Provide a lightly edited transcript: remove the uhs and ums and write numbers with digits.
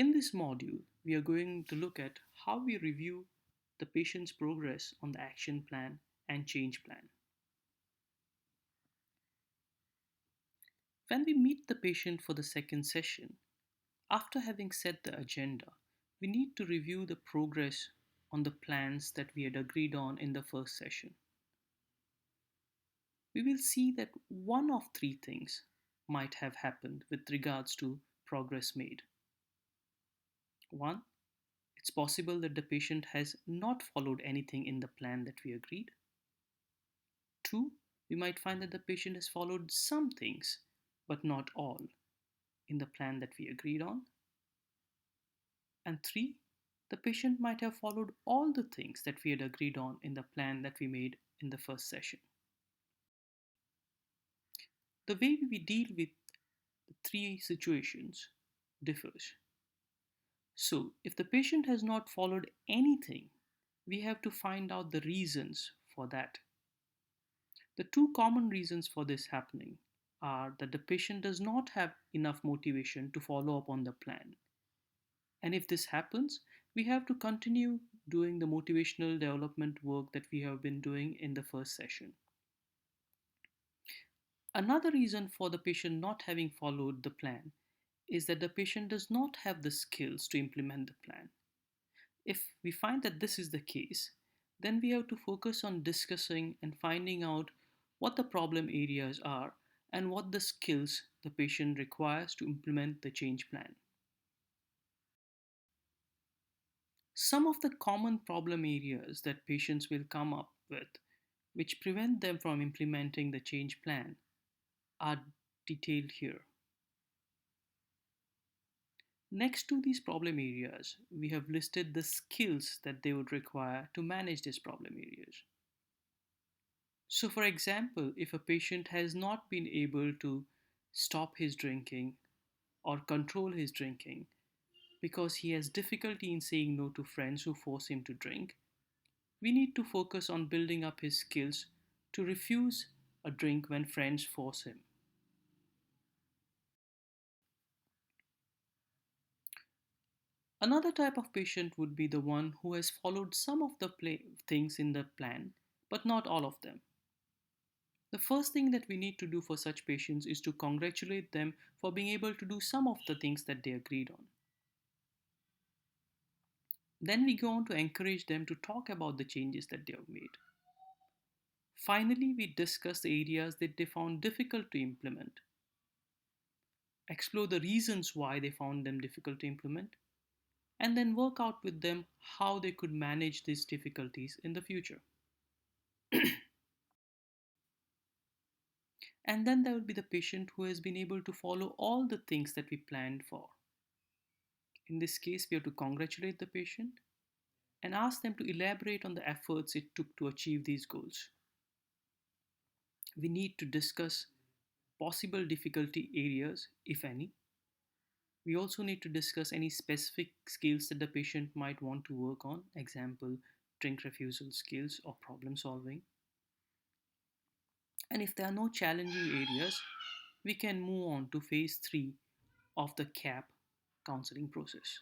In this module, we are going to look at how we review the patient's progress on the action plan and change plan. When we meet the patient for the second session, after having set the agenda, we need to review the progress on the plans that we had agreed on in the first session. We will see that one of three things might have happened with regards to progress made. One, it's possible that the patient has not followed anything in the plan that we agreed. Two, we might find that the patient has followed some things, but not all, in the plan that we agreed on. And three, the patient might have followed all the things that we had agreed on in the plan that we made in the first session. The way we deal with the three situations differs. So, if the patient has not followed anything, we have to find out the reasons for that. The two common reasons for this happening are that the patient does not have enough motivation to follow up on the plan. And if this happens, we have to continue doing the motivational development work that we have been doing in the first session. Another reason for the patient not having followed the plan is that the patient does not have the skills to implement the plan. If we find that this is the case, then we have to focus on discussing and finding out what the problem areas are and what the skills the patient requires to implement the change plan. Some of the common problem areas that patients will come up with, which prevent them from implementing the change plan, are detailed here. Next to these problem areas, we have listed the skills that they would require to manage these problem areas. So, for example, if a patient has not been able to stop his drinking or control his drinking because he has difficulty in saying no to friends who force him to drink, we need to focus on building up his skills to refuse a drink when friends force him. Another type of patient would be the one who has followed some of the things in the plan, but not all of them. The first thing that we need to do for such patients is to congratulate them for being able to do some of the things that they agreed on. Then we go on to encourage them to talk about the changes that they have made. Finally, we discuss the areas that they found difficult to implement, explore the reasons why they found them difficult to implement, and then work out with them how they could manage these difficulties in the future. And then there will be the patient who has been able to follow all the things that we planned for. In this case, we have to congratulate the patient and ask them to elaborate on the efforts it took to achieve these goals. We need to discuss possible difficulty areas, if any. We also need to discuss any specific skills that the patient might want to work on, example, drink refusal skills or problem solving. And if there are no challenging areas, we can move on to phase 3 of the CAP counseling process.